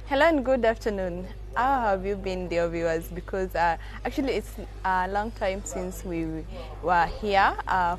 Hello and good afternoon. How have you been, dear viewers? Because actually it's a long time since we were here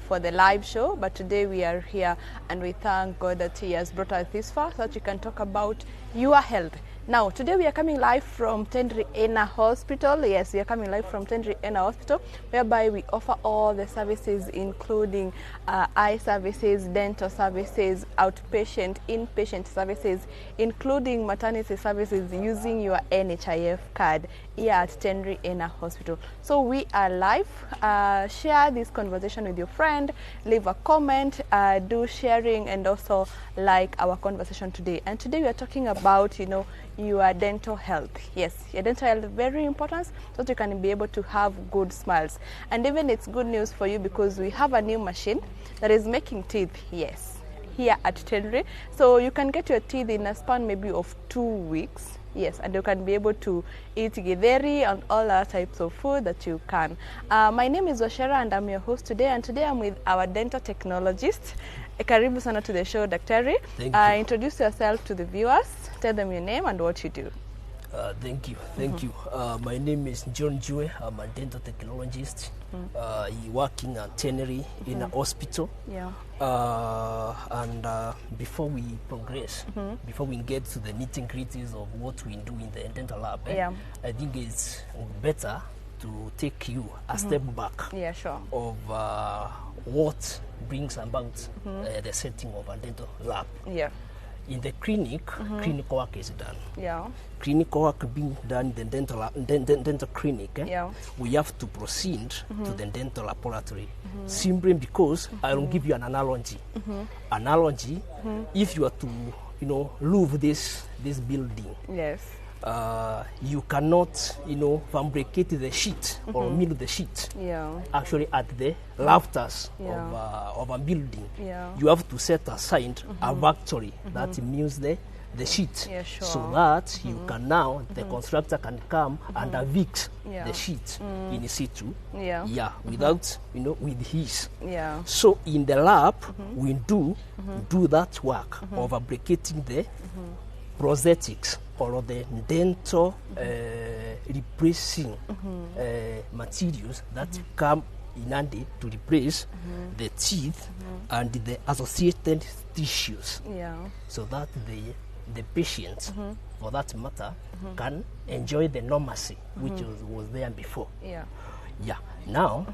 for the live show, but today we are here and we thank God that He has brought us this far so that we can talk about your health. Now, today we are coming live from Tendri Ena Hospital. Yes, we are coming live from Tendri Ena Hospital, whereby we offer all the services, including eye services, dental services, outpatient, inpatient services, including maternity services using your NHIF card here at Tendri Ena Hospital. So we are live. Share this conversation with your friend, leave a comment, do sharing, and also like our conversation today. And today we are talking about, your dental health. Yes, your dental health is very important so that you can be able to have good smiles. And even it's good news for you because we have a new machine that is making teeth. Yes, here at Tendri. So you can get your teeth in a span maybe of 2 weeks. Yes, and you can be able to eat githeri and all other types of food that you can. My name is Washera and I'm your host today. And today I'm with our dental technologist. Karibu sana to the show, Daktari. Thank you. Introduce yourself to the viewers. Tell them your name and what you do. Thank you. My name is John Jue. I'm a dental technologist working at Tendri in a hospital. Yeah. And before we progress, before we get to the nitty-gritties of what we do in the dental lab, I think it's better to take you a step back Yeah, sure. of what brings about the setting of a dental lab. Yeah. In the clinic, clinical work is done. Yeah. Clinical work being done in the dental clinic, Yeah. we have to proceed to the dental laboratory. Simply because I will give you an analogy. Analogy, if you are to, leave this building, Yes. you cannot, fabricate the sheet or mill the sheet. Yeah. Actually, at the rafters Yeah. of a building, Yeah. you have to set aside a factory that mills the sheet, Yeah, sure. so that you can now, the constructor can come and evict Yeah. the sheet in situ, Yeah. without, with his. Yeah. So in the lab, we do that work of fabricating the prosthetics or the dental replacing materials that come in handy to replace the teeth and the associated tissues, Yeah. so that the patient, for that matter, can enjoy the normalcy which was there before. Yeah. Yeah. Now,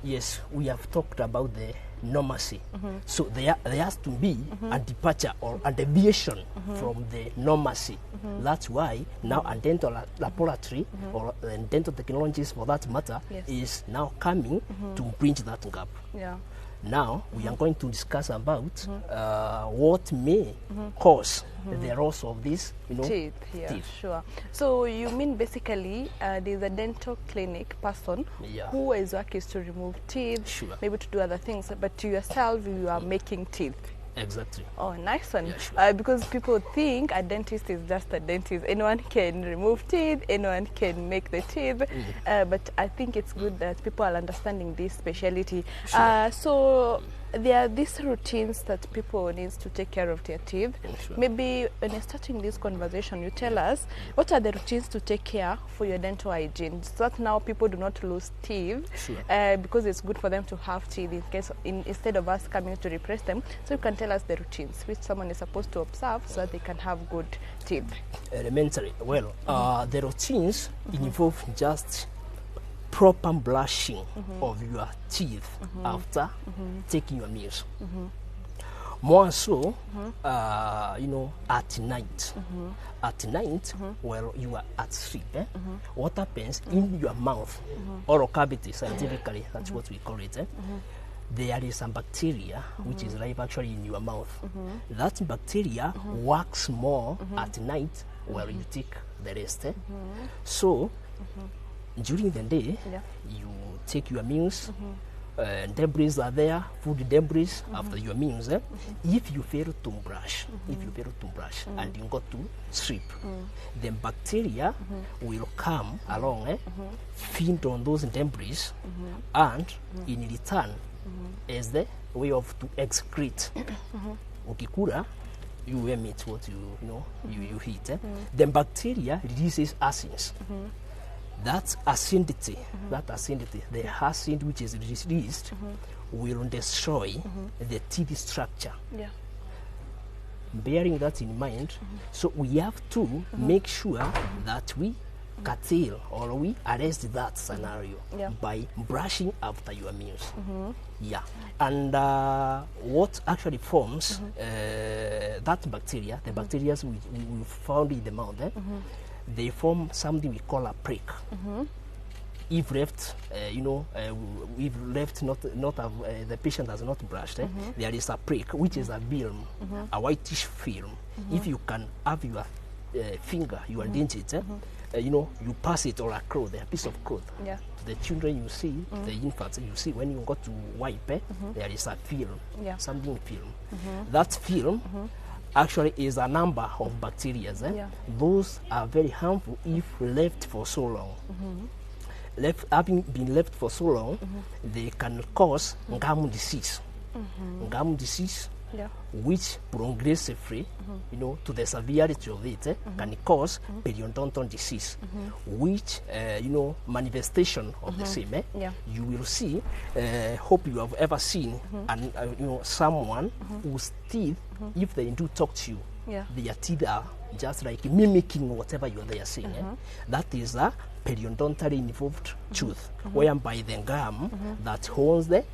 yes, we have talked about the normalcy. So there has to be a departure or a deviation from the normalcy. That's why now a dental laboratory or dental technologies, for that matter, Yes. is now coming to bridge that gap. Yeah. Now we are going to discuss about what may cause the loss of this, Teeth, yeah, teeth. sure. So you mean basically there's a dental clinic person who his work is to remove teeth, Sure. maybe to do other things, but to yourself you are making teeth. Exactly. Oh, nice one. Yeah, sure. Because people think a dentist is just a dentist. Anyone can remove teeth, anyone can make the teeth. But I think it's good that people are understanding this specialty. Sure. So there are these routines that people need to take care of their teeth. Sure. Maybe when you're starting this conversation, you tell us what are the routines to take care for your dental hygiene, so that now people do not lose teeth. Sure. Because it's good for them to have teeth instead of us coming to replace them. So you can tell us the routines which someone is supposed to observe so that they can have good teeth. Elementary. Well, the routines involve just proper brushing of your teeth after taking your meals. More so, at night. At night, while you are at sleep, what happens in your mouth, oral cavity, scientifically, that's what we call it, there is some bacteria which is live actually in your mouth. That bacteria works more at night while you take the rest. So, during the day, you take your meals, debris are there, food debris after your meals. If you fail to brush, and you go to sleep, then bacteria will come along, feed on those debris, and in return, as the way of to excrete. Ukikula you emit what you eat. Then bacteria releases acids. That acidity, the acid which is released will destroy the teeth structure. Yeah. Bearing that in mind, so we have to make sure that we curtail or we arrest that scenario by brushing after your meals. Yeah. And what actually forms that bacteria, the bacteria we found in the mouth, they form something we call a prick. If left, if left the patient has not brushed, there is a prick, which is a film, a whitish film. If you can have your finger, you indent it, you pass it or a cloth, a piece of cloth. Yeah. The children you see, the infants you see, when you go to wipe, there is a film, something film. That film actually is a number of bacteria. Those are very harmful if left for so long. Having been left for so long, they can cause gum disease. Gum disease, which progressively, to the severity of it, can cause periodontal disease, which, manifestation of the same. You will see, hope you have ever seen, and someone whose teeth, if they do talk to you, their teeth are just like mimicking whatever they are saying. That is a periodontally involved tooth, whereby the gum that holds the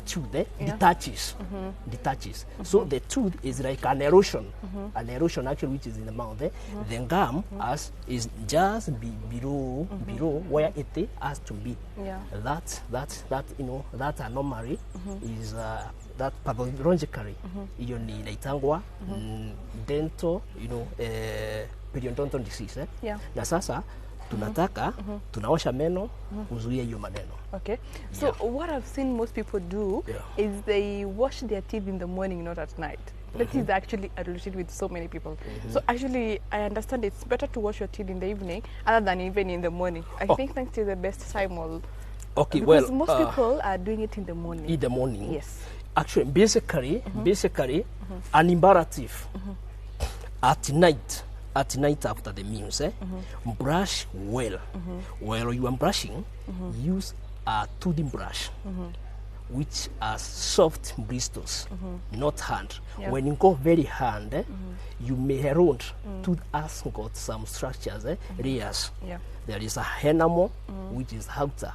tooth detaches. So the tooth is like an erosion actually, which is in the mouth. The gum is just below where it has to be. That anomaly is that pathologically inaitangwa dental periodontal disease. Na sasa tunataka tunaosha meno kuzuia hiyo maneno. Okay. So what I've seen most people do is they wash their teeth in the morning, not at night. That is actually a routine with so many people. So actually, I understand it's better to wash your teeth in the evening other than even in the morning. I think night is the best time. Because most people are doing it in the morning. In the morning. Yes. Actually, basically, an imperative at night after the meals, brush well. While you are brushing, use a toothing brush, which has soft bristles, not hand. When you go very hand, you may erode. Tooth has got some structures, layers. There is a enamel, which is outer.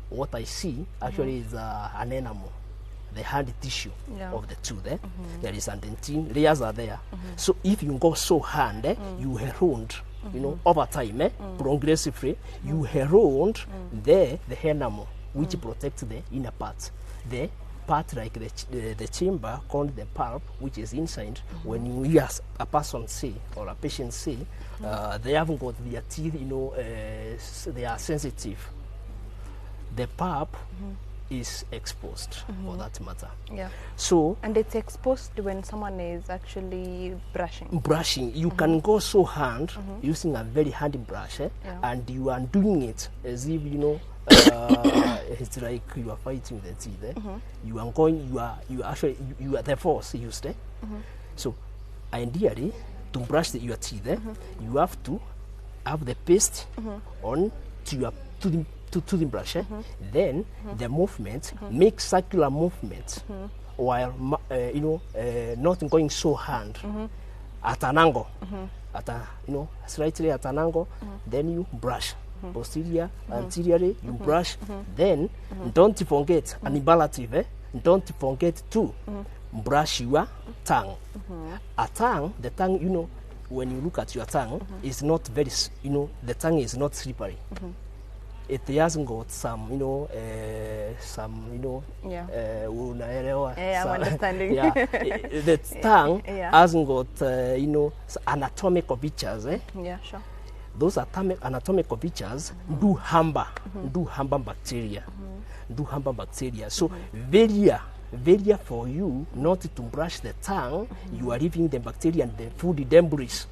What I see actually is an enamel, the hard tissue of the tooth. There is a dentine, layers are there. So if you go so hand, you erode, over time, progressively, you erode the enamel, which protects the inner part. The part like the chamber called the pulp, which is inside. When you hear a person say or a patient say, they haven't got their teeth, they are sensitive. The pulp is exposed for that matter. So and it's exposed when someone is actually brushing. You can go so hand using a very handy brush, and you are doing it as if it's like you are fighting the teeth. You are the force used. So ideally, to brush your teeth, you have to have the paste on to your toothing brush. Then the movement, make circular movement, while not going so hand at an angle, slightly at an angle. Then you brush posterior, anteriorly. You brush. Then don't forget an imperative. Don't forget to brush your tongue. A tongue, the tongue, when you look at your tongue, is not very, the tongue is not slippery. It hasn't got some, I'm understanding. The tongue hasn't got, anatomical features. Yeah, sure. Those anatomical features do hamper bacteria. So very for you not to brush the tongue, you are leaving the bacteria and the food debris,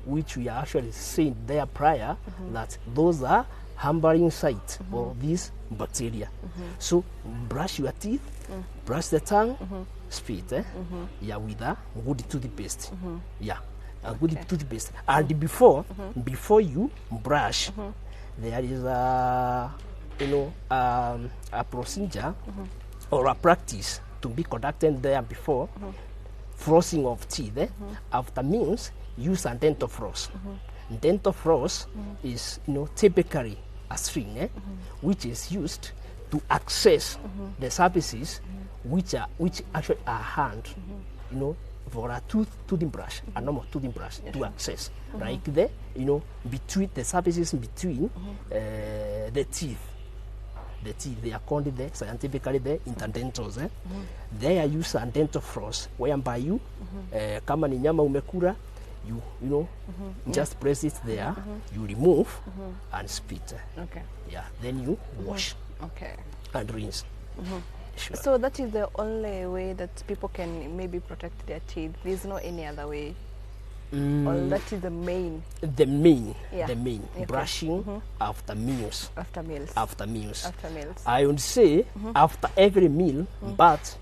which we are actually saying there prior, that those are hampering sites for these bacteria. So brush your teeth, brush the tongue, spit, yeah, with a good toothpaste. Yeah, a good toothpaste. And before you brush, there is a a procedure or a practice to be conducted there before flossing of teeth. After meals, use a dental floss. Dental floss is typically a string which is used to access the surfaces which actually are hand, for a toothbrush, a normal toothbrush to access, like the between the surfaces between the teeth. The teeth, they are called the scientifically the interdentals. They are used a dental floss whereby you kama ni nyama umekula, you just press it there, you remove and spit. Okay. Yeah, then you wash and rinse. Sure. So that is the only way that people can maybe protect their teeth. There's no any other way. Or that is the main. The main Okay. brushing after meals. After meals. After meals. After meals. I would say after every meal, but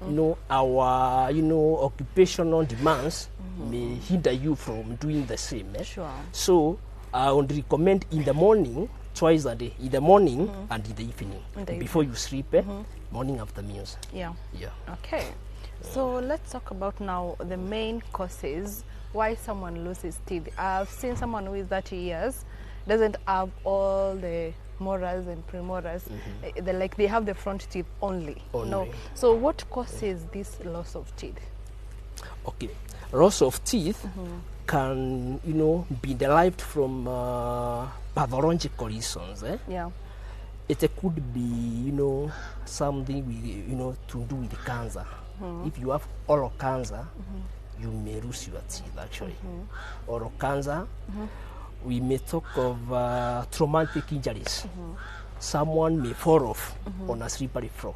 our occupational demands may hinder you from doing the same. Sure. So I would recommend in the morning, twice a day, in the morning and in the evening, before you sleep. Morning after meals. Yeah. Yeah. Okay. So let's talk about now the main causes why someone loses teeth. I've seen someone who is 30 years doesn't have all the molars and premolars. They have the front teeth only. No. So what causes this loss of teeth? Okay. Loss of teeth can be derived from pathological reasons. Yeah. It could be something with to do with cancer. If you have oral cancer, you may lose your teeth actually. Oral cancer, we may talk of traumatic injuries. Someone may fall off on a slippery floor,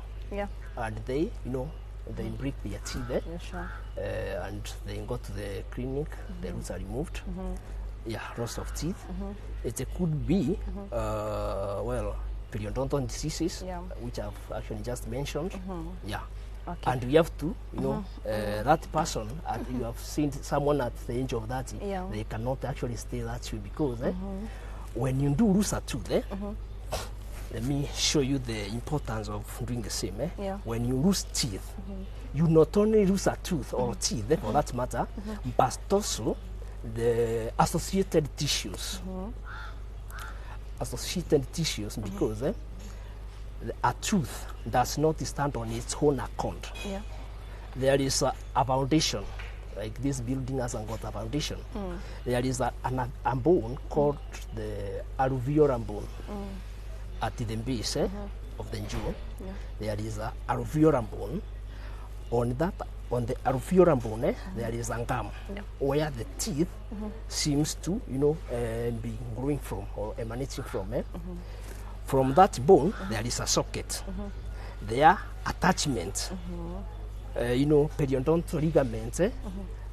and they break their teeth, Yeah, sure. and they go to the clinic. The roots are removed. Yeah, loss of teeth. It could be periodontal diseases, which I've actually just mentioned. Yeah. Okay. And we have to, that person, you have seen someone at the age of 30, they cannot actually stay that way because when you do lose a tooth, let me show you the importance of doing the same. When you lose teeth, you not only lose a tooth or teeth, for that matter, but also the associated tissues. Associated tissues because a tooth does not stand on its own account. There is a foundation, like this building hasn't got a foundation. There is a bone called the alveolar bone at the base of the jaw. There is a alveolar bone. On the alveolar bone, there is a gum where the teeth seems to, be growing from or emanating from. From that bone, there is a socket. There are attachments, periodontal ligaments,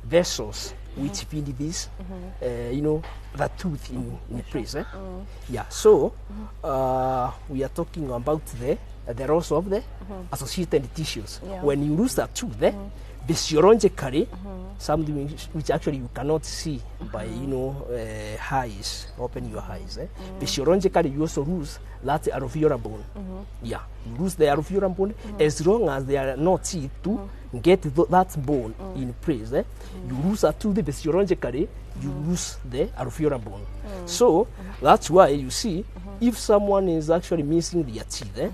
vessels which feed this, the tooth in place. Yeah. So we are talking about the loss of the associated tissues. When you lose a tooth, physiologically, something which actually you cannot see by eyes, open your eyes. Physiologically, you also lose that alveolar bone. Yeah, you lose the alveolar bone as long as there are no teeth to get that bone in place. You lose a tooth physiologically, you lose the alveolar bone. So that's why you see if someone is actually missing their teeth,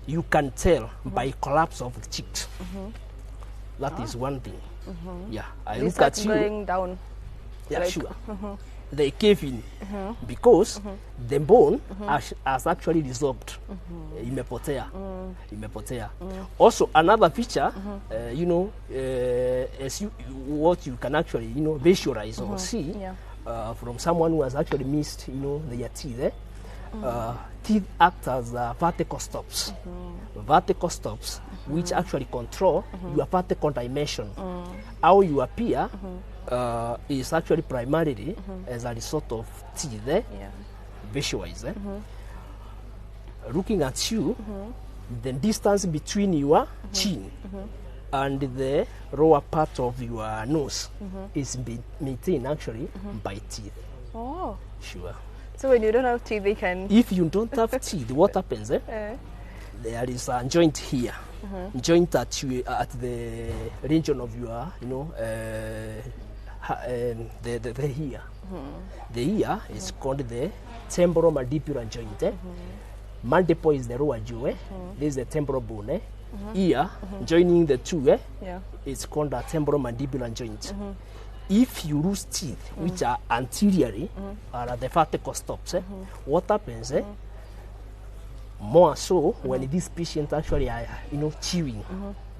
you can tell by collapse of the cheeks. That is one thing. Yeah, I look at you. Going down. Yeah, like, sure. They cave in because the bone has actually dissolved. Imepotea. Imepotea. Also, another feature, as what you can actually, visualize or see from someone who has actually missed, their teeth. Teeth act as vertical stops. Vertical stops, which actually control your vertical dimension. How you appear is actually primarily as a result of teeth. Visualize. Looking at you, the distance between your chin and the lower part of your nose is maintained actually by teeth. Oh. Sure. So when you don't have teeth, they can. If you don't have teeth, what happens? There is a joint here, joint at the region of your, the ear. The ear is called the temporal mandibular joint. Mandible is the lower jaw. This is the temporal bone. Ear joining the two. It's called the temporal mandibular joint. If you lose teeth, which are anteriorly or at the vertical stops, what happens? More so when these patients actually are, chewing,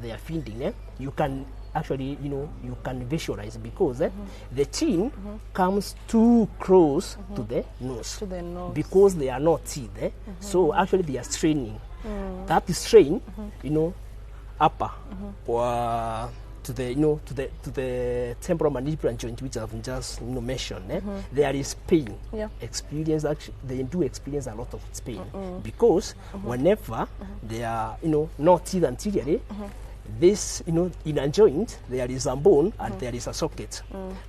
they are feeding. You can actually, you can visualize because the chin comes too close to the nose. To the nose. Because they are not teeth. So actually they are straining. That strain, upper or to the temporal mandibular joint, which I've just mentioned, there is pain. Experience actually, they do experience a lot of pain because whenever they are not teeth anteriorly, this in a joint there is a bone and there is a socket.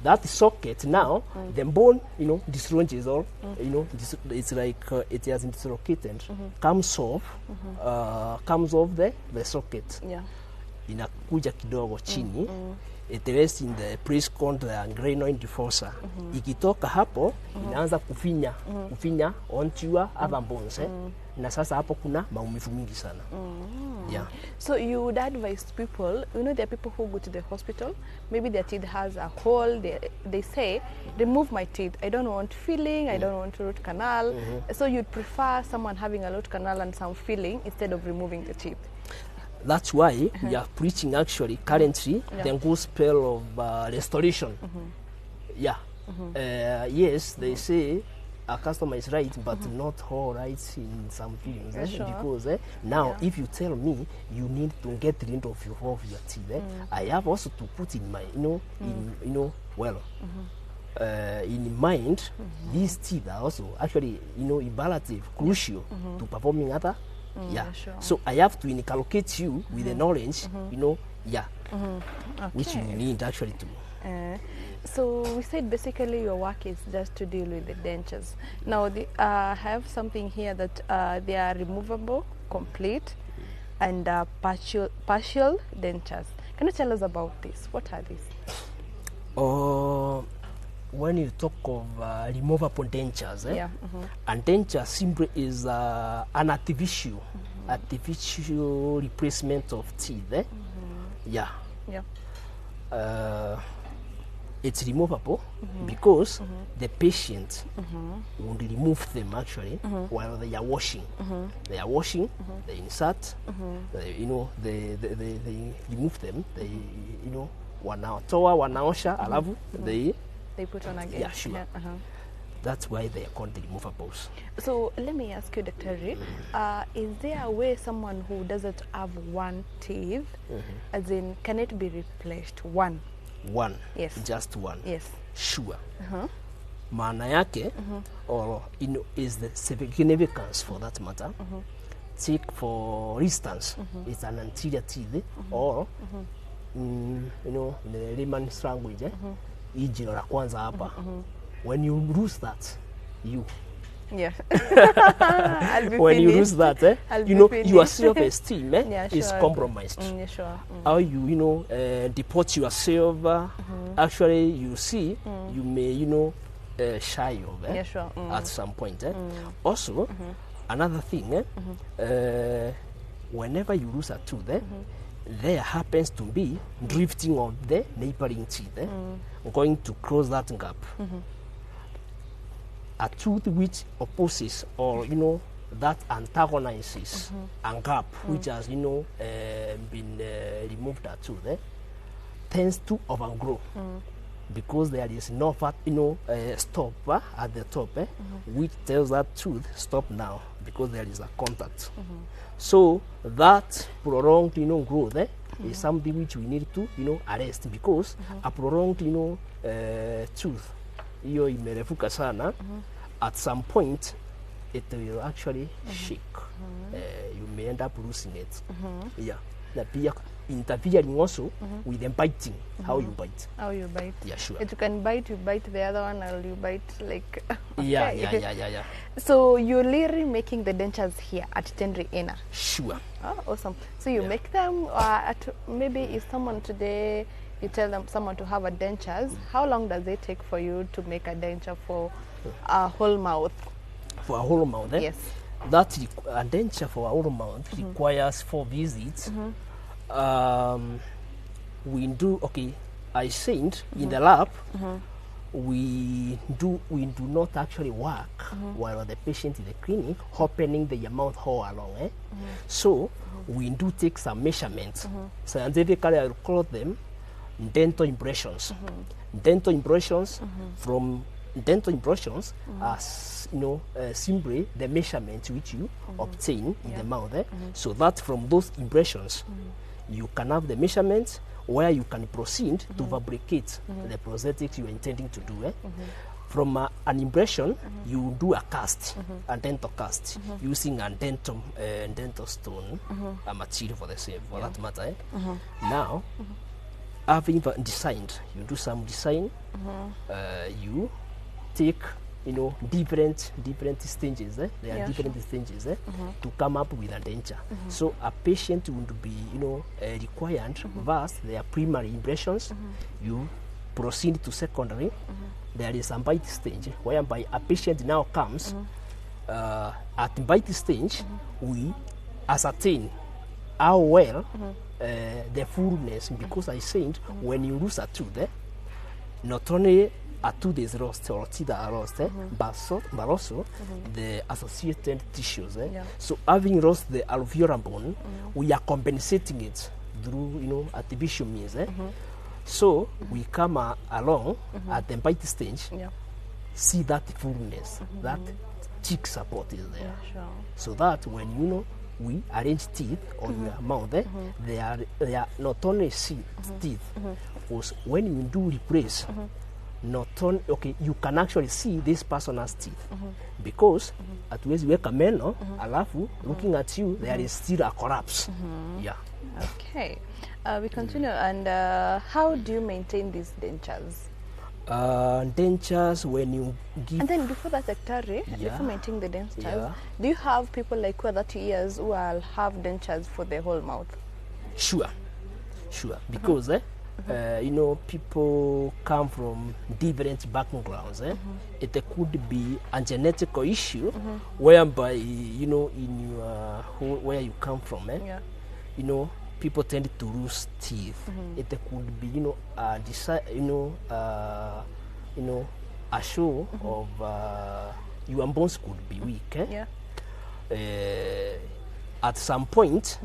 That socket now the bone dislodges or it's like it has dislocated, comes off the socket. Inakuja kidogo chini, it rests in the place called the glenoid fossa. Ikitoka hapo inaanza kufinya onto your other bones. Na sasa hapo kuna maumivu mingi sana. So you would advise people, there are people who go to the hospital, maybe their teeth has a hole, they say, remove my teeth, I don't want filling, I don't want root canal. So you'd prefer someone having a root canal and some filling instead of removing the teeth. That's why we are preaching actually currently the gospel of restoration. Yes, they say a customer is right, but not all right in some things. Because now, if you tell me you need to get rid of your teeth, I have also to put in my, in mind, these teeth are also actually, imperative, crucial to performing other. So I have to inculcate you with the knowledge, which you need actually to. So we said basically your work is just to deal with the dentures. Now I have something here that they are removable, complete, and partial dentures. Can you tell us about this? What are these? When you talk of removable dentures, and denture simply is an artificial replacement of teeth. It's removable because the patient would remove them actually while they are washing. They are washing, they insert, they remove them, they wanatoa, wanaosha, alafu they put on again. Yeah, sure. That's why they are called the removables. So let me ask you, Dr. Ray, is there a way someone who doesn't have one teeth, as in, can it be replaced? One? Yes. Just one? Yes. Sure. Maana yake, or is the significance for that matter. Take for instance, it's an anterior teeth, or in the layman's language, jino la kwanza hapa. When you lose that, when you lose that, your self-esteem is compromised. How you deport yourself, actually you see, you may shy of at some point. Also, another thing, whenever you lose a tooth, there happens to be drifting of the neighboring teeth, going to close that gap. A tooth which opposes or that antagonizes a gap which has been removed at tooth tends to overgrow because there is no fat stop at the top which tells that tooth stop now because there is a contact. So that prolonged growth is something which we need to arrest because a prolonged tooth hiyo imerefuka sana, at some point it will actually shake. You may end up losing it. Na pia interfering also with the biting, how you bite. How you bite? Yeah, sure. If you can bite, you bite the other one, or you bite like. Yeah, Okay. yeah. So you're literally making the dentures here at Tenri Ina. Sure. Oh, awesome. So you Yeah. make them maybe if someone today you tell them someone to have a dentures, how long does it take for you to make a denture for a whole mouth? For a whole mouth, Yes. That a denture for a whole mouth requires 4 visits. We do, okay, I said in the lab, we do not actually work while the patient in the clinic opening the mouth hole along. So we do take some measurements. Scientifically, I call them dental impressions. Dental impressions from dental impressions are simply the measurements which you obtain in the mouth. So that from those impressions you can have the measurements where you can proceed to fabricate the prosthetics you are intending to do. From an impression, you do a cast, a dental cast, using a dental stone, a material for the same, for that matter. Now, having designed, you do some design, you take different stages. There are different stages to come up with a denture. So a patient would be required first their primary impressions. You proceed to secondary. There is a bite stage whereby a patient now comes. At bite stage, we ascertain how well the fullness, because I said when you lose a tooth, not only a tooth is lost or teeth are lost, but also the associated tissues. So having lost the alveolar bone, we are compensating it through artificial means. So we come along at the bite stage, see that fullness, that cheek support is there. Sure. So that when we arrange teeth on your mouth, they are not only teeth, because when you do replace, not only, okay, you can actually see this person has teeth, because hatuwezi weka meno alafu looking at you there is still a collapse. Yeah. Okay. We continue. And how do you maintain these dentures? Dentures, when you give... And then before that, Daktari, before maintaining the dentures, do you have people like who are 30 years who will have dentures for the whole mouth? Sure. Because people come from different backgrounds. It could be a genetic issue whereby in your where you come from, people tend to lose teeth. It could be a show of your bones could be weak. At some point,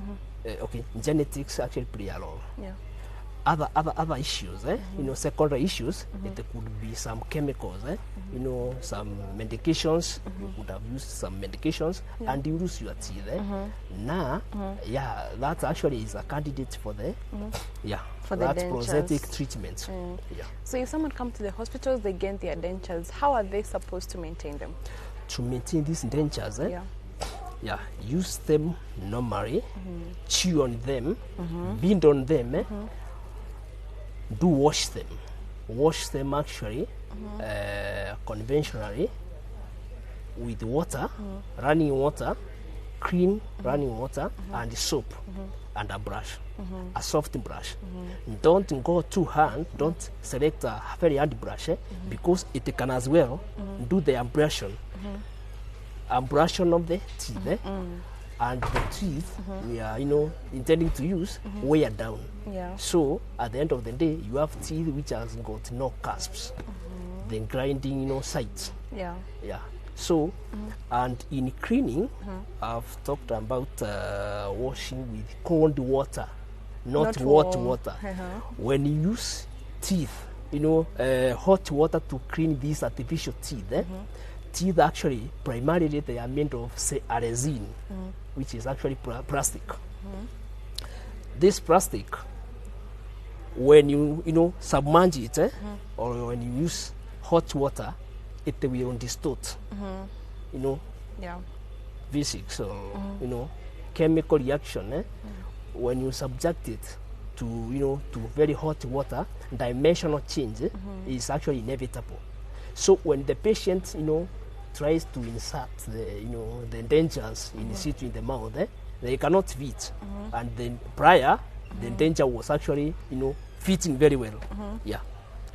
okay, genetics actually play a role. Other issues, secondary issues, it could be some chemicals, some medications, you could have used some medications and you lose your teeth. Now, that actually is a candidate for the, for the dentures. Prosthetic treatment. So if someone comes to the hospitals, they gain their dentures, how are they supposed to maintain them? To maintain these dentures, use them normally, chew on them, bend on them, do wash them actually conventionally with water, running water, clean running water, and soap and a brush, a soft brush. Don't go too hard, don't select a very hard brush, because it can as well do the abrasion of the teeth. And the teeth we are intending to use wear down. So at the end of the day, you have teeth which has got no cusps, the grinding sides. So and in cleaning, I've talked about washing with cold water, not hot water. When you use teeth, hot water to clean these artificial teeth, teeth actually primarily they are made of a resin, which is actually plastic. This plastic, when you submerge it, or when you use hot water, it will distort. Physics or chemical reaction. When you subject it to, to very hot water, dimensional change is actually inevitable. So when the patient, tries to insert the dentures in situ in the mouth, they cannot fit. And then prior, the denture was actually, fitting very well. Yeah.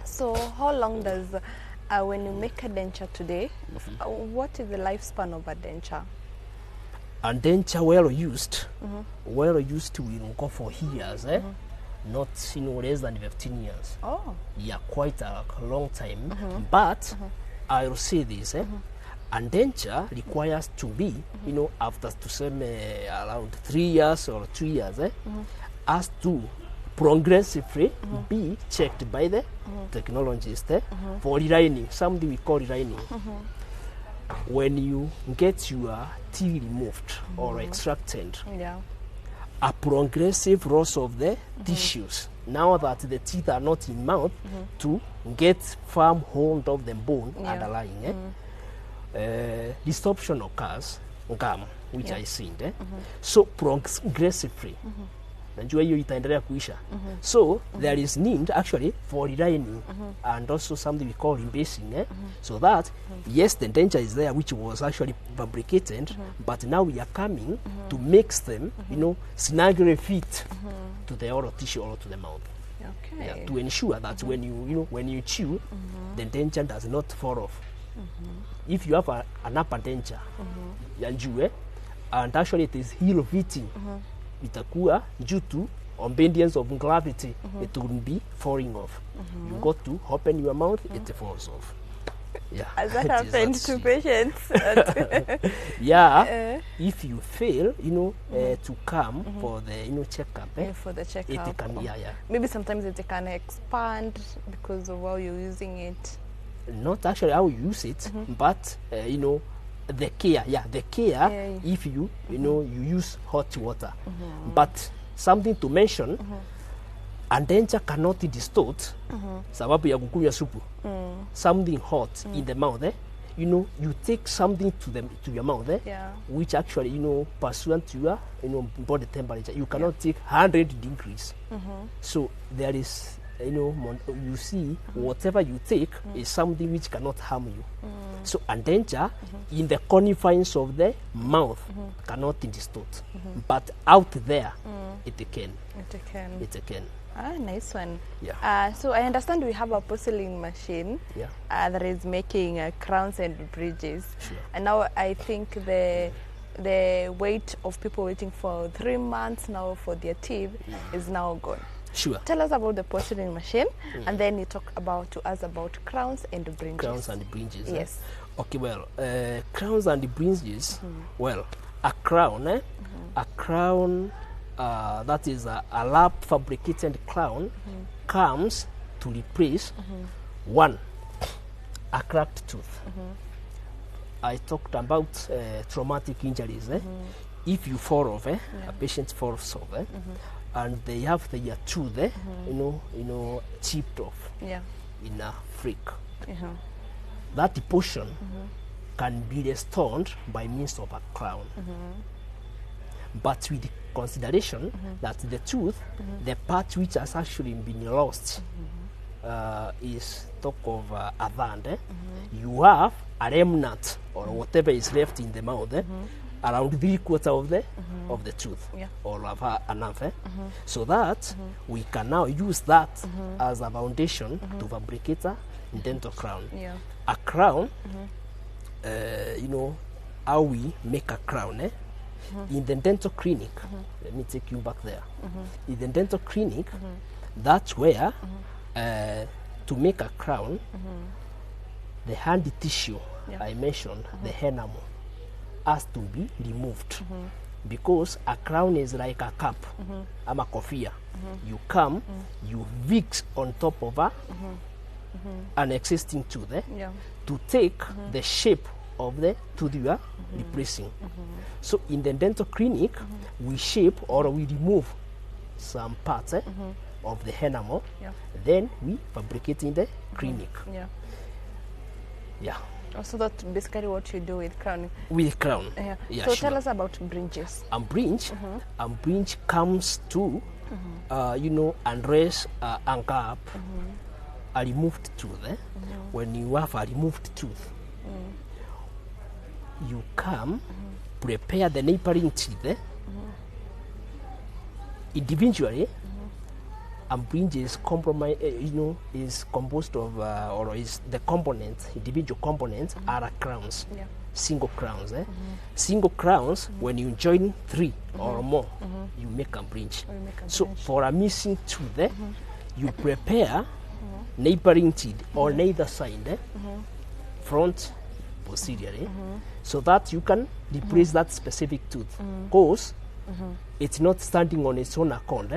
So how long does, when you make a denture today, what is the lifespan of a denture? A denture well used will go for years, not less than 15 years. Oh. Yeah, quite a long time. But I will say this, a denture requires to be, after to some around 3 years or 2 years, as to progressively be checked by the technologist for relining, something we call relining. When you get your teeth removed or extracted, a progressive loss of the tissues, now that the teeth are not in mouth, to get firm hold of the bone underlying, disruption occurs, gum, which I said. So progressively, najua hiyo itaendelea kuisha. So there is need actually for relining and also something we call rebasing, so that yes, the denture is there which was actually fabricated, but now we are coming to mix them, snugly fit to the oral tissue or to the mouth. Okay. Yeah, to ensure that when you chew, the denture does not fall off. If you have an upper denture, and actually it is heel fitting, itakuwa due to obedience of gravity, it will be falling off. You got to open your mouth, it falls off. Yeah. Has that happened to patients? Yeah. If you fail, to come for the checkup, for the checkup, it can, maybe sometimes it can expand because of how you're using it. Not actually how you use it, but the care, if you you use hot water. But something to mention, a denture cannot distort sababu ya kukunywa supu. Something hot in the mouth, you take something to your mouth, which actually pursuant to your body temperature, you cannot take 100 degrees. So there is you see whatever you take is something which cannot harm you. So a denture in the confines of the mouth cannot distort, but out there it can. It can. Ah, nice one. Yeah. So I understand we have a porcelain machine that is making crowns and bridges. Sure. And now I think the wait of people waiting for 3 months now for their teeth is now gone. Sure. Tell us about the porcelain machine, and then you talk to us about crowns and bridges. Crowns and bridges. Yes. Okay. Well, crowns and bridges. Well, a crown. A crown. That is a lab fabricated crown comes to replace one, a cracked tooth. I talked about traumatic injuries. If you fall off, a patient falls off, and they have their tooth, chipped off in a freak. That portion can be restored by means of a crown. But with the consideration that the tooth, the part which has actually been lost, is talk of a band. You have a remnant or whatever is left in the mouth, around 3/4 of the tooth or of an amp, so that we can now use that as a foundation to fabricate a dental crown. A crown, how we make a crown. In the dental clinic, let me take you back there. In the dental clinic, that's where to make a crown, the handy tissue I mentioned, the enamel, has to be removed, because a crown is like a cap, ama kofia. You come, you fix on top of an existing tooth to take the shape of the tooth you are replacing. So in the dental clinic, we shape or we remove some parts of the enamel, then we fabricate in the clinic. So that's basically what you do with crowning. With crown. So tell us about bridges. A bridge comes to you know, undress a gap, a removed tooth. When you have a removed tooth, you come, prepare the neighboring teeth individually. A bridge is is composed of, or is the components, individual components are crowns, single crowns. Single crowns, when you join 3 or more, you make a bridge. So for a missing tooth, you prepare neighboring teeth on either side, front, posteriorly, so that you can replace that specific tooth. Because it's not standing on its own account.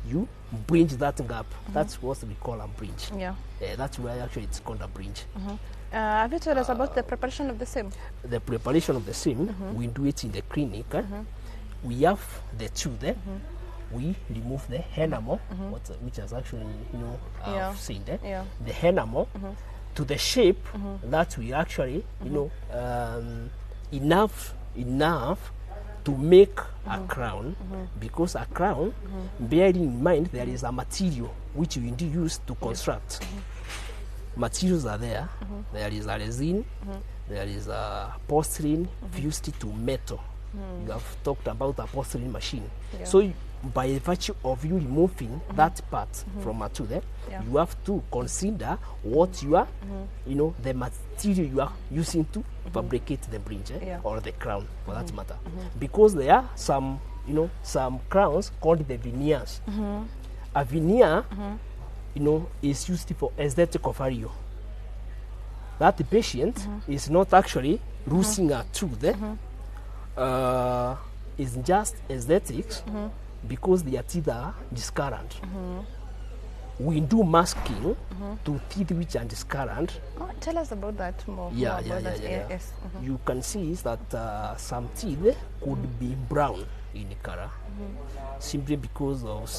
You bridge that gap. That's what we call a bridge. That's why actually it's called a bridge. Have you told us about the preparation of the seam? The preparation of the seam, we do it in the clinic. We have the tooth. We remove the enamel, which is actually, seen there. The enamel to the shape that we actually, enough to make a crown, because a crown, bearing in mind there is a material which you use to construct. Materials are there. There is a resin, there is a porcelain fused to metal. You have talked about a porcelain machine. So by virtue of you removing that part from a tooth, you have to consider what you are, the material you are using to fabricate the bridge or the crown, for that matter. Because there are some, some crowns called the veneers. A veneer, is used for aesthetic value. That the patient is not actually losing a tooth. It's just aesthetics. Because their teeth are discolored. We do masking to teeth which are discolored. Tell us about that more. Yes. You can see that some teeth could be brown in color, simply because of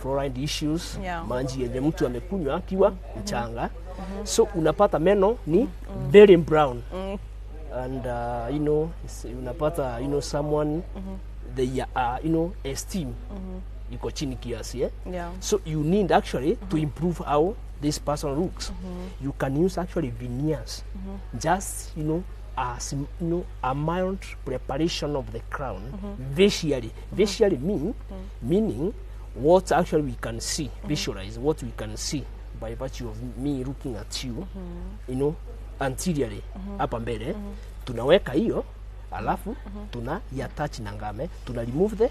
fluoride issues, maji yenye mtu amekunywa akiwa mchanga. So unapata meno ni very brown, and unapata someone they esteem iko chini kiasi. So you need actually to improve how this person looks. You can use actually veneers, just a mild preparation of the crown visually. Visually meaning what actually we can see, visualize what we can see by virtue of me looking at you, anteriorly, hapa mbele, tunaweka hiyo. Alafu tuna attach na ngame, tuna remove the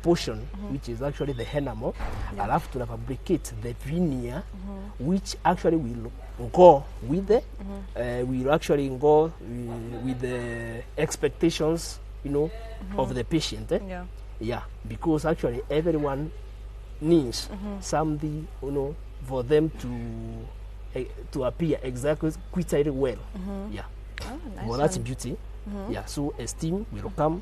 portion which is actually the enamel. Alafu tuna fabricate the veneer which actually will go with the will actually go with the expectations of the patient. Because actually everyone needs something for them to appear exactly quite well. Nice. Well, that's beauty. So esteem will come.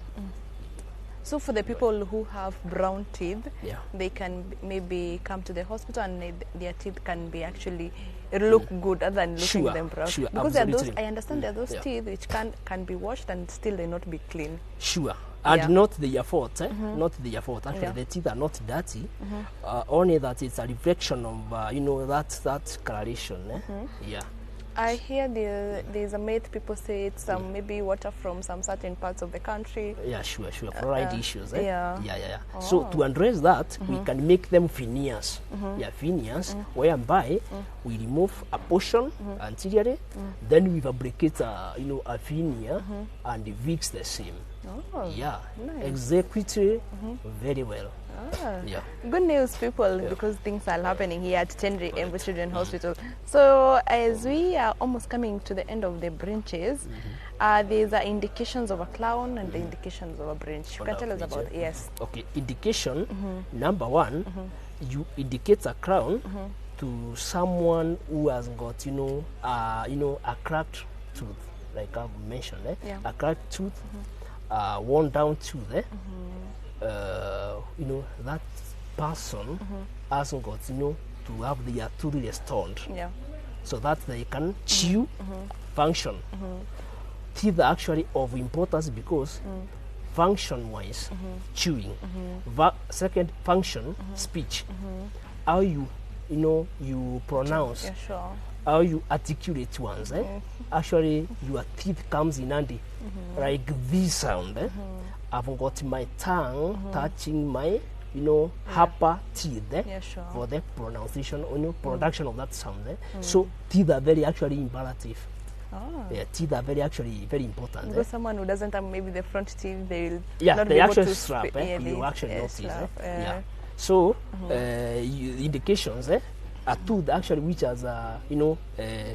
So for the people who have brown teeth, they can maybe come to the hospital and their teeth can be actually look good other than looking them brown. Because there are those, I understand there are those teeth which can be washed and still they not be clean. And not their fault, not their fault. Actually, the teeth are not dirty. Only that it's a reflection of that coloration. I hear there's a myth, people say it's maybe water from some certain parts of the country. Fluoride issues. So to address that, we can make them veneers. Veneers, whereby we remove a portion anteriorly, then we fabricate a veneer and fix the same. Executive very well. Good news, people, because things are happening here at Tenri Embu Children's Hospital. So as we are almost coming to the end of the branches, there's indications of a crown and the indications of a branch. You can tell us about it. Okay, indication number one, you indicate a crown to someone who has got a cracked tooth, like I've mentioned, a cracked tooth, worn down tooth. That person hasn't got to have their tooth restored, so that they can chew, function. Teeth are actually of importance because function-wise, chewing. Second function, speech. How you pronounce. Yeah, sure. How you articulate ones. Actually, your teeth comes in handy. Like this sound. I've got my tongue touching my, upper teeth Yeah, sure. for the pronunciation, production of that sound. So teeth are very actually imperative. Oh. Yeah, teeth are very important. Because someone who doesn't have maybe the front teeth, they will Yeah, not they be able actually to slap. You actually notice. slap, Yeah. So indications. A tooth actually which has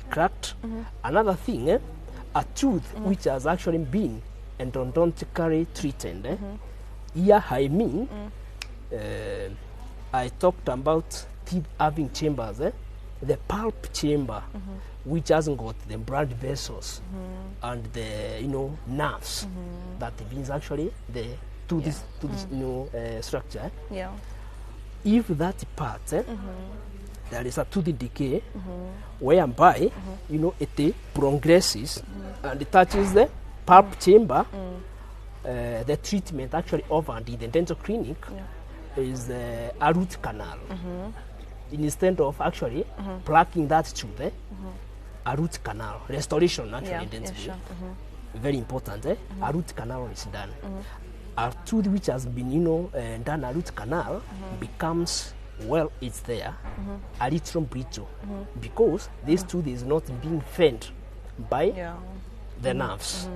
cracked. Another thing, a tooth which has actually been endodontically treated. Here I mean, I talked about teeth having chambers. The pulp chamber, which hasn't got the blood vessels and the nerves that means actually to this structure. Yeah. If that part there is a tooth decay, whereby it progresses and it touches the pulp chamber, the treatment actually offered in the dental clinic is a root canal. Instead of actually plucking that tooth, a root canal restoration actually in dentistry, sure. very important. A root canal is done. A tooth which has been done a root canal becomes, well, it's there a little brittle because this tooth is not being fed by the nerves,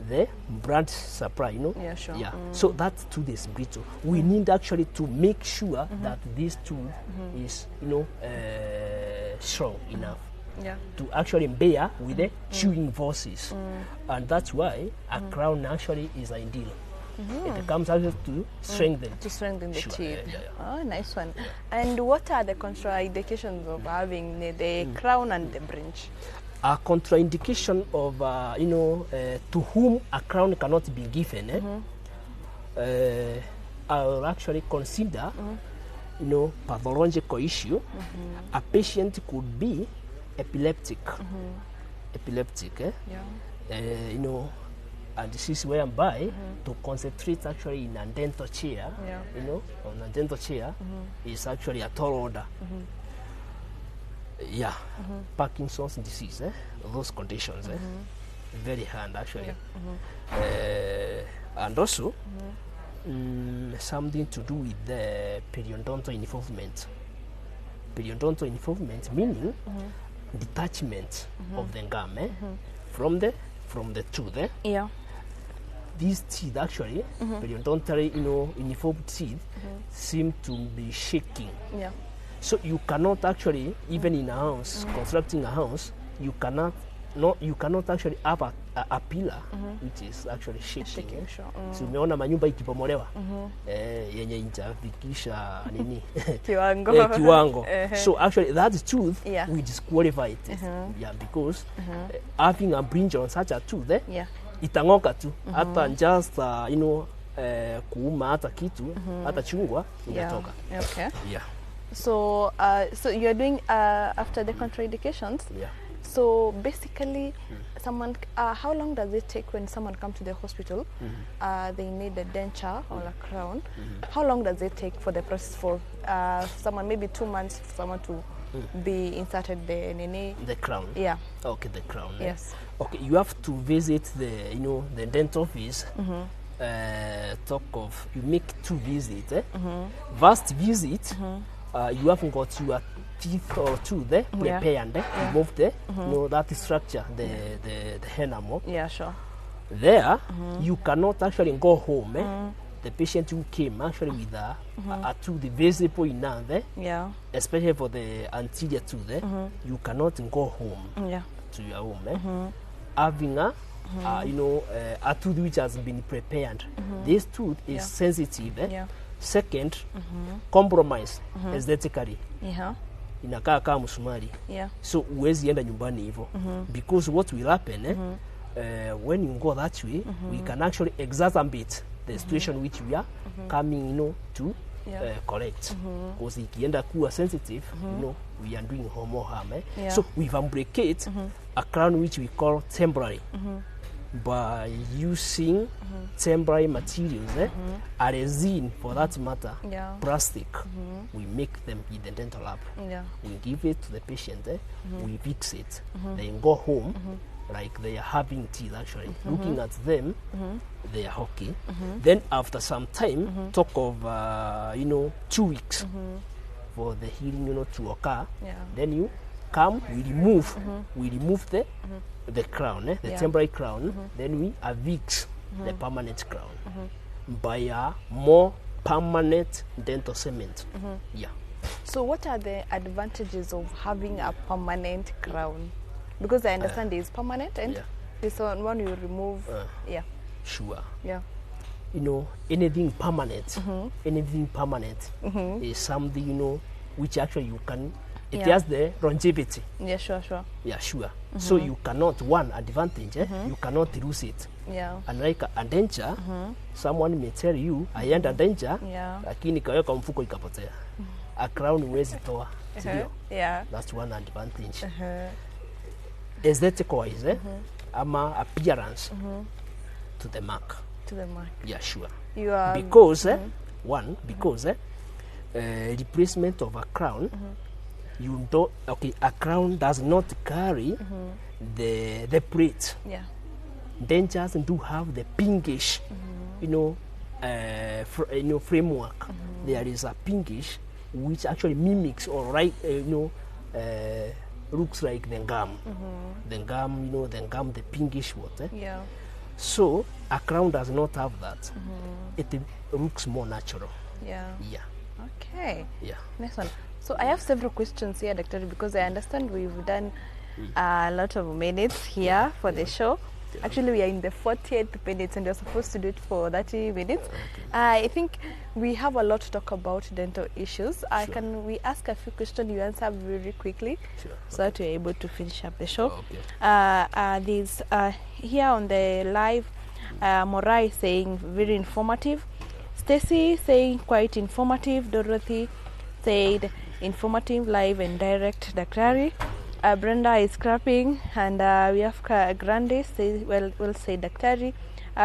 the blood supply, Yeah, sure. Yeah. So that tooth is brittle. We need actually to make sure that this tooth is, strong enough Yeah. to actually bear with the chewing forces, and that's why a crown actually is ideal. It comes actually to strengthen. To strengthen the Sure, teeth. yeah. Oh, nice one. And what are the contraindications of having the crown and the bridge? A contraindication of to whom a crown cannot be given, I will actually consider pathological issue. A patient could be epileptic, and this is whereby to concentrate actually in a dental chair, on a dental chair is actually a tall order. Yeah, Parkinson's disease, those conditions, very hard actually. And also something to do with the periodontal involvement. Periodontal involvement meaning detachment of the gum from the tooth. Yeah. These teeth actually, periodontally, involved teeth, seem to be shaking. Yeah. So you cannot actually, even in a house, constructing a house, you cannot actually have a pillar which is actually shaking. Sure. So umeona manyumba ikibomolewa yenye itafikisha nini kiwango. So actually that tooth we disqualify it. Yeah, because having a bridge on such a tooth itang'oka tu hata just kuuma hata kitu hata chungwa inatoka. Okay. Yeah. So so you're doing after the contraindications. Yeah. So basically, someone, how long does it take when someone comes to the hospital? They need a denture or a crown. How long does it take for the process for someone, maybe 2 months, for someone to be inserted the crown? Yeah. Okay, the crown. Yes. Okay, you have to visit the the dental office. You make 2 visits. First visit, you haven't got your teeth or tooth prepared. Remove the that structure, the enamel. Yeah, sure. There, you cannot actually go home. The patient who came actually with a tooth visible enough, especially for the anterior tooth, you cannot go home to your home. Having a tooth which has been prepared. This tooth is sensitive. Second, compromise aesthetically. Inakaa kama msumari. So huwezi enda nyumbani hivyo. Because what will happen when you go that way, we can actually exacerbate the situation which we are coming to correct. Because ikienda kuwa sensitive, we are doing more harm. So we fabricate a crown which we call temporary. by using temporary materials, a resin for that matter, Yeah. plastic. We make them in the dental lab. Yeah. We give it to the patient, we fix it, they go home like they are having teeth actually. Looking at them, they are okay. Then after some time, talk of 2 weeks for the healing to occur. Yeah. Then you come, we remove the crown, the Yeah. temporary crown. Then we affix the permanent crown by a more permanent dental cement. Yeah. So what are the advantages of having a permanent crown? Because I understand it's permanent and Yeah. this one you remove. Yeah. Sure. Yeah. Anything permanent, is something, which actually you can, it Yeah. has the longevity. Yeah, sure. Yeah, sure. So you cannot, one advantage, you cannot lose it. Yeah. Unlike a denture, someone may tell you, I end a denture, Yeah. lakini kaweka mfuko ikapotea. A crown huwezi toa. Sindio? Yeah. That's one advantage. Aesthetic wise, ama appearance to the mark. To the mark. Yeah, sure. You are Because replacement of a crown, a crown does not carry the plate. yeah. Dentures do have the pinkish, framework. There is a pinkish which actually mimics or looks like the gum. The gum, the pinkish water. Yeah. So a crown does not have that. It looks more natural. Yeah. Yeah. Okay. Yeah. Next one. So I have several questions here, Doctor, because I understand we've done a lot of minutes here for the show. Actually, we are in the 40th minute and we're supposed to do it for 30 minutes. I think we have a lot to talk about dental issues. Can we ask a few questions you answer very quickly so that we're able to finish up the show? There's here on the live, Morai saying very informative. Stacy saying quite informative. Dorothy said informative, live and direct. Daktari. Brenda is clapping, and we have Grande say, we'll say Daktari.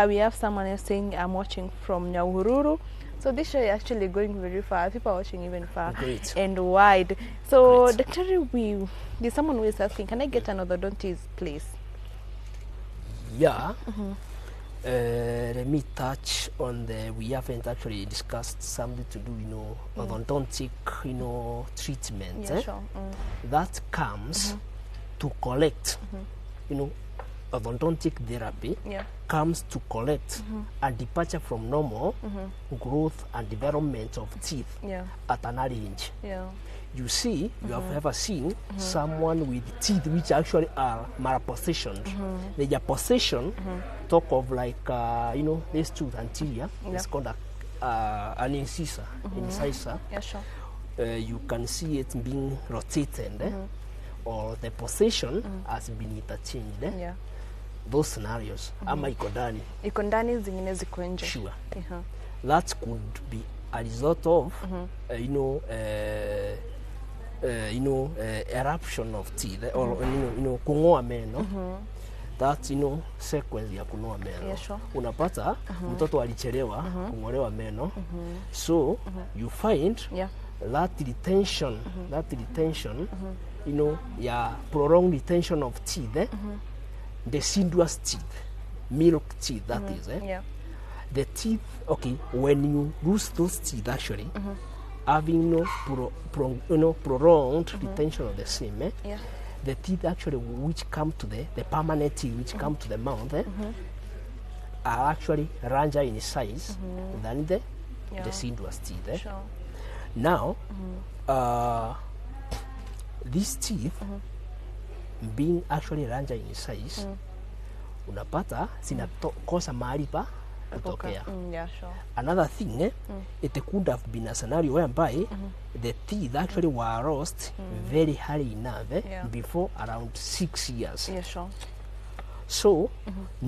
We have someone else saying I'm watching from Nyahururu. So this show is actually going very far. People are watching even far and wide. So Daktari, there's someone who is asking, can I get an orthodontist, please? Yeah. Let me touch on we haven't actually discussed something to do, orthodontic, treatment. Yeah, sure. That comes to collect, orthodontic therapy comes to collect a departure from normal growth and development of teeth at an early age. Yeah. You see, you have ever seen someone with teeth which actually are malpositioned. They are positioned, talk of like, this tooth anterior, it's called an incisor. Yeah, sure. You can see it being rotated, or the position has been interchanged. Yeah. Those scenarios, ama iko ndani. Iko ndani, zingine ziko nje. Sure. That could be a result of, eruption of teeth, or kung'oa meno. That sequence ya kung'oa meno. Yeah, sure. Unapata mtoto alichelewa kung'olewa meno. So you find that retention, ya prolonged retention of teeth, deciduous teeth, milk teeth, that is. The teeth, when you lose those teeth, actually, having prolonged retention of the same, the teeth actually which come to the permanent teeth which come to the mouth are actually larger in size than the deciduous teeth. Sure. Now, these teeth being actually larger in size, unapata zinakosa mahali pa kutokea. Yeah, sure. Another thing, it could have been a scenario whereby the teeth actually were lost very early enough, before around 6 years. Yeah, sure. So,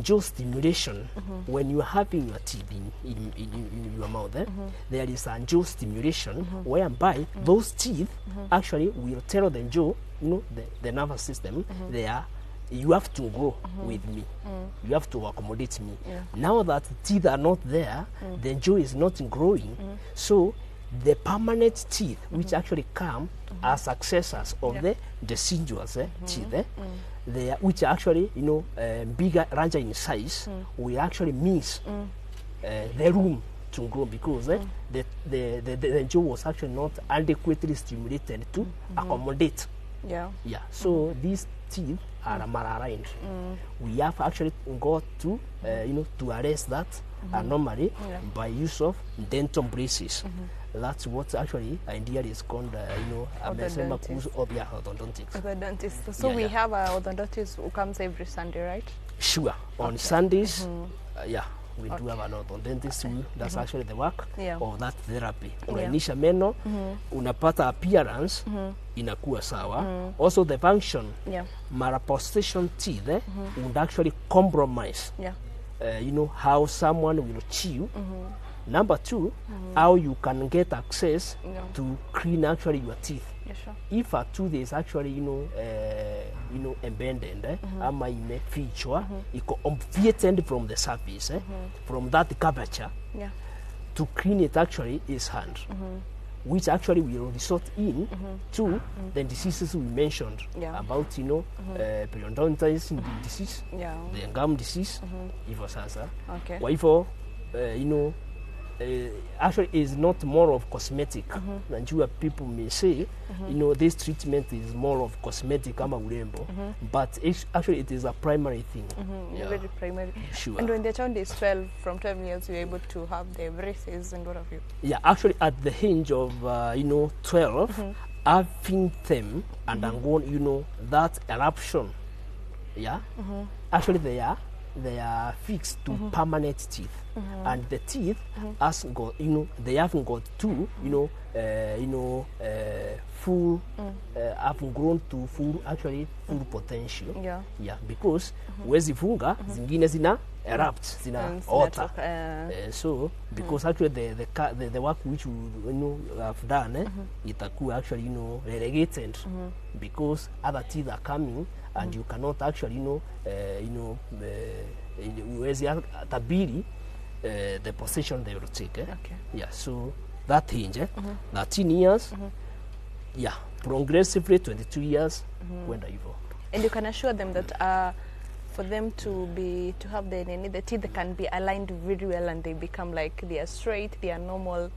jaw stimulation, when you are having your teeth in your mouth, there is a jaw stimulation whereby those teeth actually will tell the jaw, the nervous system, they are you have to grow with me. You have to accommodate me. Now that teeth are not there, the jaw is not growing. So the permanent teeth, which actually come as successors of the deciduous teeth, they are, which are actually, you know, bigger, larger in size, we actually miss the room to grow because the jaw was actually not adequately stimulated to accommodate. Yeah. Yeah. So these teeth are malaligned. We have actually got to, you know, to arrest that anomaly by use of dental braces. That's what actually ideally is called, you know, Orthodontics. orthodontics. Orthodontist. So Yeah, we yeah. have an orthodontist who comes every Sunday, right? Sure. On Sundays, yeah, we do have an orthodontist who does actually the work of that therapy. Unainisha meno, unapata appearance, inakuwa sawa. Also the function, malapostration teeth would actually compromise, you know, how someone will chew. Number two, how you can get access to clean actually your teeth. Yeah, sure. If a tooth is actually, you know, abandoned, ama imefichwa, iko obviated from the surface, from that curvature, to clean it actually is hand, which actually will result in to the diseases we mentioned about, you know, periodontitis disease, the gum disease, hivyo sasa. Kwa hivyo, you know, actually is not more of cosmetic. Najua people may say, you know, this treatment is more of cosmetic ama urembo, but actually it is a primary thing. Very primary. Sure. And when the child is 12, from 12 years, you're able to have the braces and what have you? Yeah, actually at the age of, you know, 12, having them undergone, you know, that eruption, actually they are fixed to permanent teeth. And the teeth has got, you know, they haven't got to, you know, full, have grown to full, actually full potential. Yeah, because wezi funga zingine zina erupt, zina ota. So because actually the work which you know have done, itakuwa actually, you know, relegated because other teeth are coming and you cannot actually, you know, wezi tabiri the position they will take. Yeah, so that hinge, 13 years, progressively 22 years, kwenda hivyo. And you can assure them that for them to have the teeth can be aligned very well and they become like they are straight, they are normal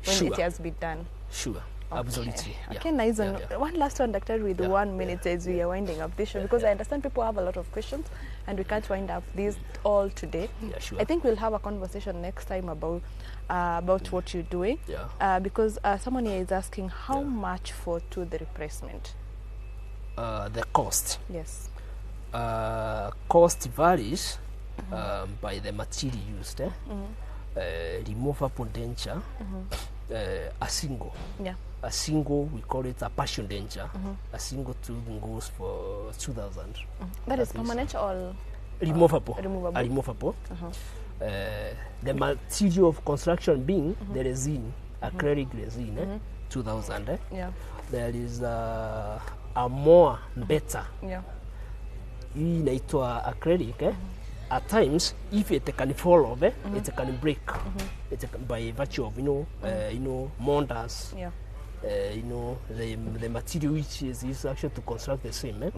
when it has been done. Sure. Absolutely. Okay, nice. One last one, Doctor, with 1 minute as we are winding up this show, because I understand people have a lot of questions and we can't wind up this all today. Yeah, sure. I think we'll have a conversation next time about what you're doing. Because someone here is asking how much for tooth replacement? The cost. Yes. Cost varies by the material used. Removable denture, a single. A single, we call it a passion denture. A single tooth goes for 2,000. That is permanent or removable? Removable. The material of construction being the resin, acrylic resin, 2,000. There is a more better. Hii inaitwa acrylic. At times, if it can fall off, it can break. It can, by virtue of, you know, mortars. You know, the material which is actually to construct the same.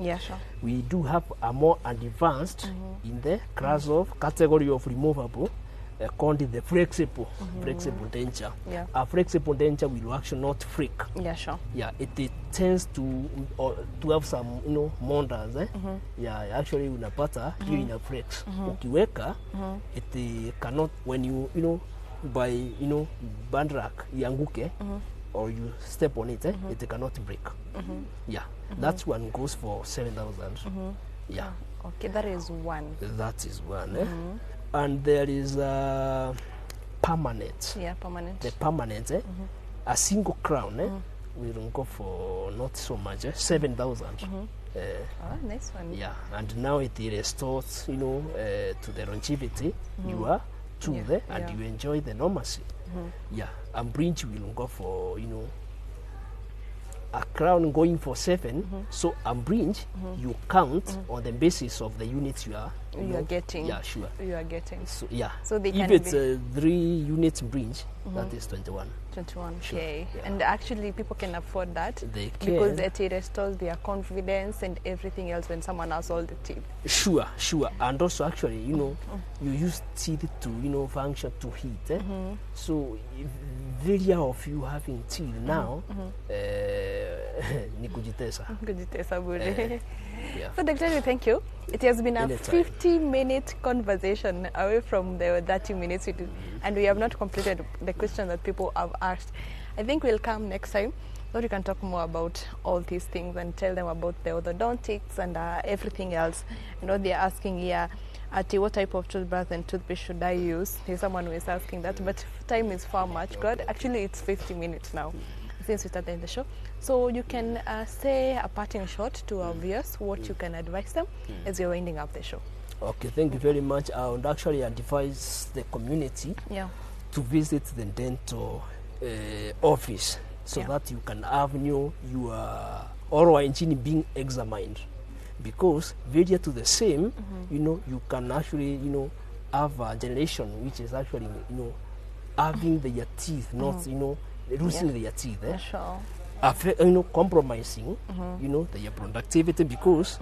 We do have a more advanced in the class of category of removable, called the flexible denture. A flexible denture will actually not freak. It tends to have some, you know, mortars. Actually unapata hiyo ina flex. Ukiweka it cannot, when you know, by, you know, band rack ianguke, or you step on it, it cannot break. That one goes for 7,000. Okay, that is one. That is one. And there is permanent. Permanent. The permanent, a single crown, will go for not so much, 7,000. Nice one. And now it restores, you know, to the longevity you are tooth, and you enjoy the normalcy. And bridge will go for, you know, a crown going for 7, so a bridge you count on the basis of the units you are getting. Yeah, sure. You are getting. So yeah. So they if can it's be a 3 units bridge, that is 21. 21K. Sure, yeah. And actually people can afford that They because can. it restores their confidence and everything else when someone has all the teeth. Sure. And also actually, you use teeth to, function to heat. So if very of you having teeth now, ni kujitesa. Kujitesa bure. Yeah. So Dr. thank you. It has been a Anytime. 50-minute conversation away from the 30 minutes we did, and we have not completed the question that people have asked. I think we'll come next time so we can talk more about all these things and tell them about the orthodontics and everything else. They're asking here, what type of toothbrush and toothpaste should I use? There's someone who is asking that, but time is far much. God, actually it's 50 minutes now since we started the show. So you can say a parting shot to our viewers, what you can advise them as you're winding up the show. Okay, thank you very much. I would actually advise the community to visit the dental office so that you can have your oral hygiene being examined, because very to the same, you can actually have a generation which is actually having their teeth, not losing their teeth. Sure. Compromising, their productivity, because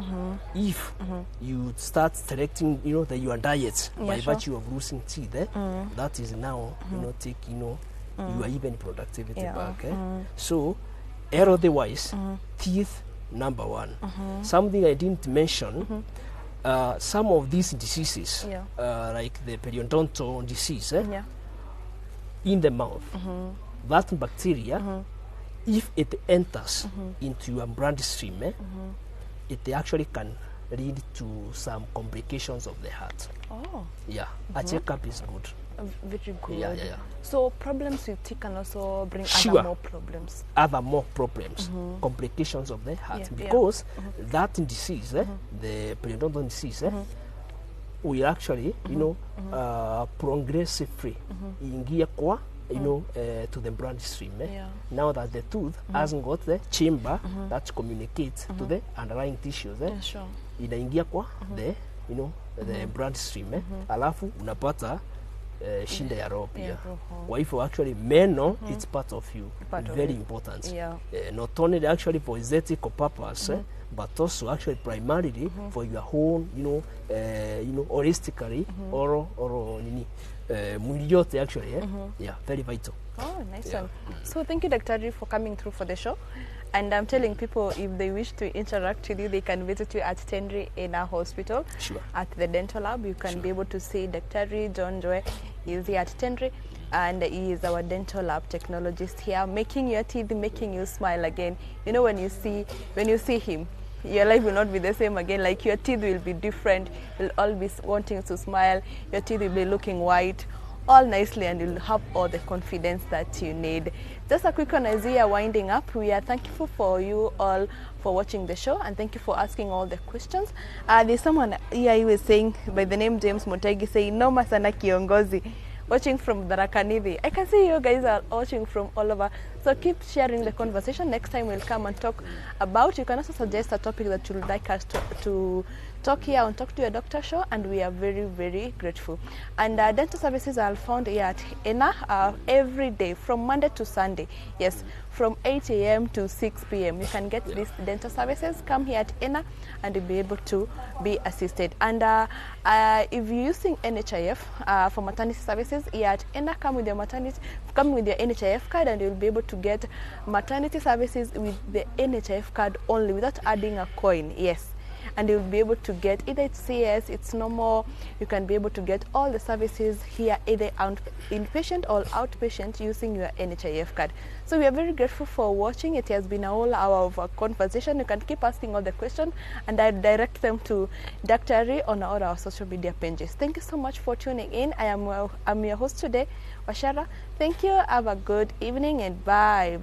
if you start selecting, your diet by virtue of losing teeth, that is now, take, your even productivity back. So, otherwise, teeth, number one. Something I didn't mention, some of these diseases, like the periodontal disease, in the mouth, that bacteria, if it enters into your bloodstream, it actually can lead to some complications of the heart. Oh. Yeah, a checkup is good. Very good. Yeah. So problems with teeth can also bring Sure. other more problems. Complications of the heart, because that disease, the periodontal disease, will actually, progressively ingia kwa, to the bloodstream. Now that the tooth hasn't got the chamber that communicates to the underlying tissues, inaingia kwa the, the bloodstream, alafu unapata shinda ya roho pia. Kwa hivyo actually meno, it's part of you, very important. Not only actually for aesthetical purpose, but also actually primarily for your own, holistically, or mwili yote actually, very vital. Oh, nice one. So thank you, Dr. for coming through for the show. And I'm telling people, if they wish to interact with you, they can visit you at Tendri Ena Hospital. Sure. At the dental lab. You can be able to see Dr. John Joy. He is here at Tendri, and he is our dental lab technologist here, making your teeth, making you smile again. When you see him, your life will not be the same again. Like, your teeth will be different. You'll always wanting to smile. Your teeth will be looking white, all nicely, and you'll have all the confidence that you need. Just a quick one as we are winding up. We are thankful for you all for watching the show, and thank you for asking all the questions. There's someone here who is saying, by the name James Motegi, saying, "Noma sana kiongozi," watching from Tharaka Nithi. I can see you guys are watching from all over. So keep sharing the conversation. Next time we'll come and talk about, you can also suggest a topic that you would like us to talk here and talk to your doctor show, and we are very, very grateful. And dental services are found here at ENA every day from Monday to Sunday. Yes, from 8 a.m. to 6 p.m. You can get these dental services. Come here at ENA and you'll be able to be assisted. And if you're using NHIF for maternity services here at ENA, come with your NHIF card, and you'll be able to get maternity services with the NHIF card only, without adding a coin. Yes. And you'll be able to get either it's CS, it's normal. You can be able to get all the services here, either inpatient or outpatient, using your NHIF card. So we are very grateful for watching. It has been a whole hour of a conversation. You can keep asking all the questions, and I direct them to Dr. Ari on all our social media pages. Thank you so much for tuning in. I'm your host today, Washara. Thank you. Have a good evening, and bye.